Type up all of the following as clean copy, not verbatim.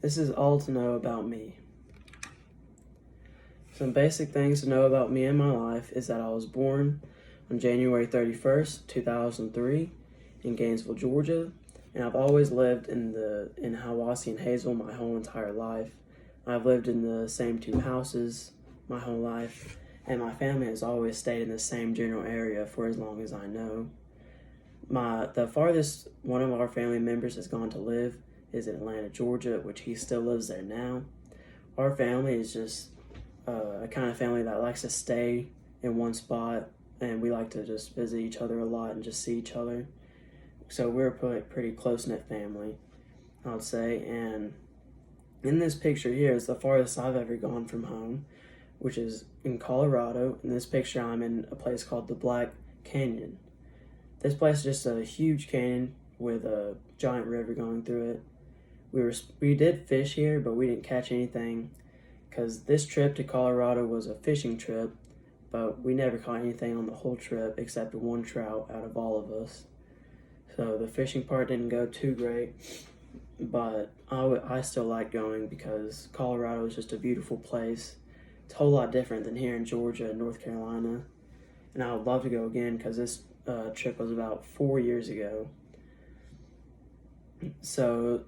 This is all to know about me. Some basic things to know about me and my life is that I was born on January 31st, 2003 in Gainesville, Georgia, and I've always lived in Hiawassee and Hazel my whole entire life. I've lived in the same two houses my whole life, and my family has always stayed in the same general area for as long as I know. The farthest one of our family members has gone to live is in Atlanta, Georgia, which he still lives there now. Our family is just a kind of family that likes to stay in one spot, and we like to just visit each other a lot and just see each other. So we're a pretty close-knit family, I would say. And in this picture here is the farthest I've ever gone from home, which is in Colorado. In this picture, I'm in a place called the Black Canyon. This place is just a huge canyon with a giant river going through it. We did fish here, but we didn't catch anything because this trip to Colorado was a fishing trip, but we never caught anything on the whole trip except one trout out of all of us. So the fishing part didn't go too great, but I still like going because Colorado is just a beautiful place. It's a whole lot different than here in Georgia and North Carolina, and I would love to go again because this trip was about 4 years ago. So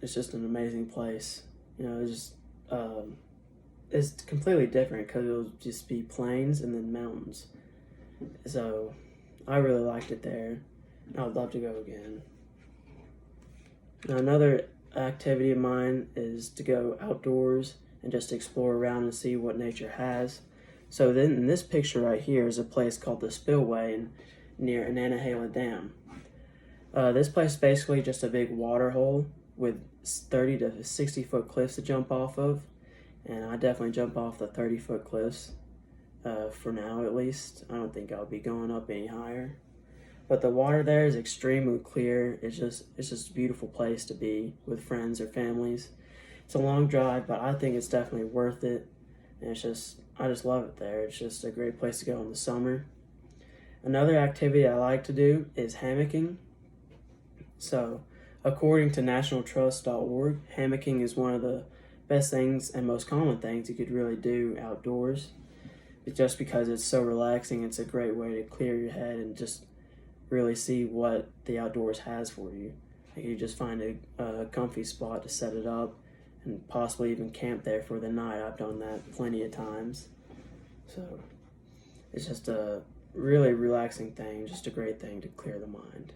it's just an amazing place. You know, it's completely different because it'll just be plains and then mountains. So I really liked it there. I would love to go again. Now, another activity of mine is to go outdoors and just explore around and see what nature has. So then in this picture right here is a place called the Spillway near Nantahala Dam. This place is basically just a big water hole with 30 to 60 foot cliffs to jump off of, and I definitely jump off the 30-foot cliffs for now at least. I don't think I'll be going up any higher. But the water there is extremely clear. It's just a beautiful place to be with friends or families. It's a long drive, but I think it's definitely worth it. And I just love it there. It's just a great place to go in the summer. Another activity I like to do is hammocking. So, according to nationaltrust.org, hammocking is one of the best things and most common things you could really do outdoors. It's just because it's so relaxing, it's a great way to clear your head and just really see what the outdoors has for you. You just find a comfy spot to set it up and possibly even camp there for the night. I've done that plenty of times. So, it's just a really relaxing thing, just a great thing to clear the mind.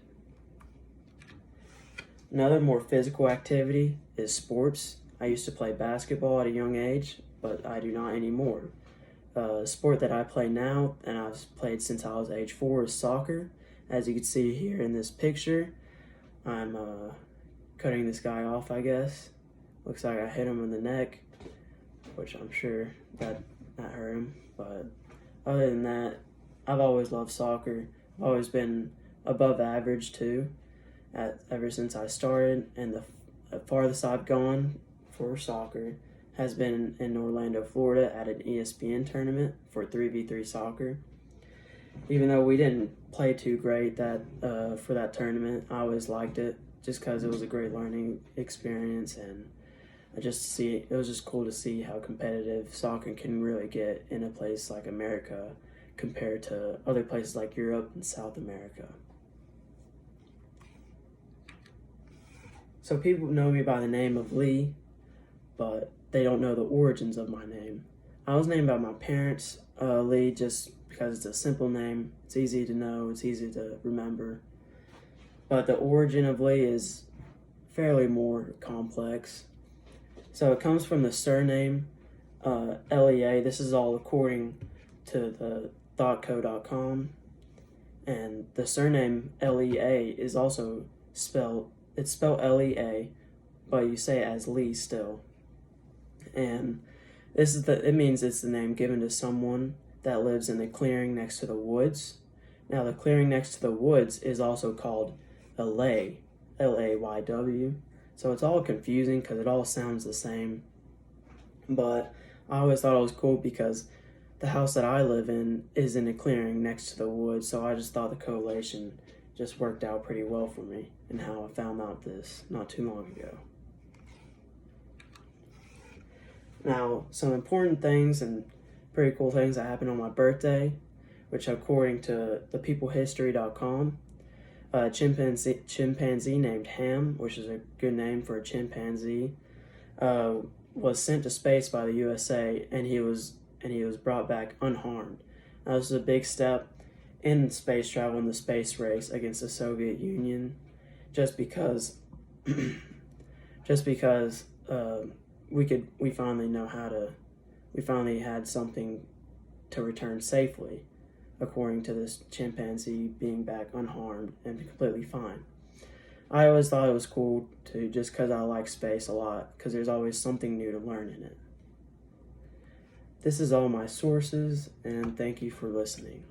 Another more physical activity is sports. I used to play basketball at a young age, but I do not anymore. The sport that I play now, and I've played since I was age 4, is soccer. As you can see here in this picture, I'm cutting this guy off, I guess. Looks like I hit him in the neck, which I'm sure that hurt him. But other than that, I've always loved soccer. I've always been above average too, ever since I started, and the farthest I've gone for soccer has been in Orlando, Florida at an ESPN tournament for 3v3 soccer. Even though we didn't play too great for that tournament, I always liked it just because it was a great learning experience, and it was just cool to see how competitive soccer can really get in a place like America compared to other places like Europe and South America. So people know me by the name of Lee, but they don't know the origins of my name. I was named by my parents Lee just because it's a simple name. It's easy to know, it's easy to remember. But the origin of Lee is fairly more complex. So it comes from the surname LEA. This is all according to the thoughtco.com. And the surname LEA is also spelled LEA, but you say it as Lee still. And it means it's the name given to someone that lives in the clearing next to the woods. Now the clearing next to the woods is also called a lay, Layw. So it's all confusing because it all sounds the same. But I always thought it was cool because the house that I live in is in a clearing next to the woods, so I just thought the correlation just worked out pretty well for me and how I found out this not too long ago. Now, some important things and pretty cool things that happened on my birthday, which according to thepeoplehistory.com, a chimpanzee named Ham, which is a good name for a chimpanzee, uh, was sent to space by the USA, and he was brought back unharmed. That was a big step in space travel in the space race against the Soviet Union, just because we finally had something to return safely, according to this chimpanzee being back unharmed and completely fine. I always thought it was cool to, just because I like space a lot, because there's always something new to learn in it. This is all my sources, and thank you for listening.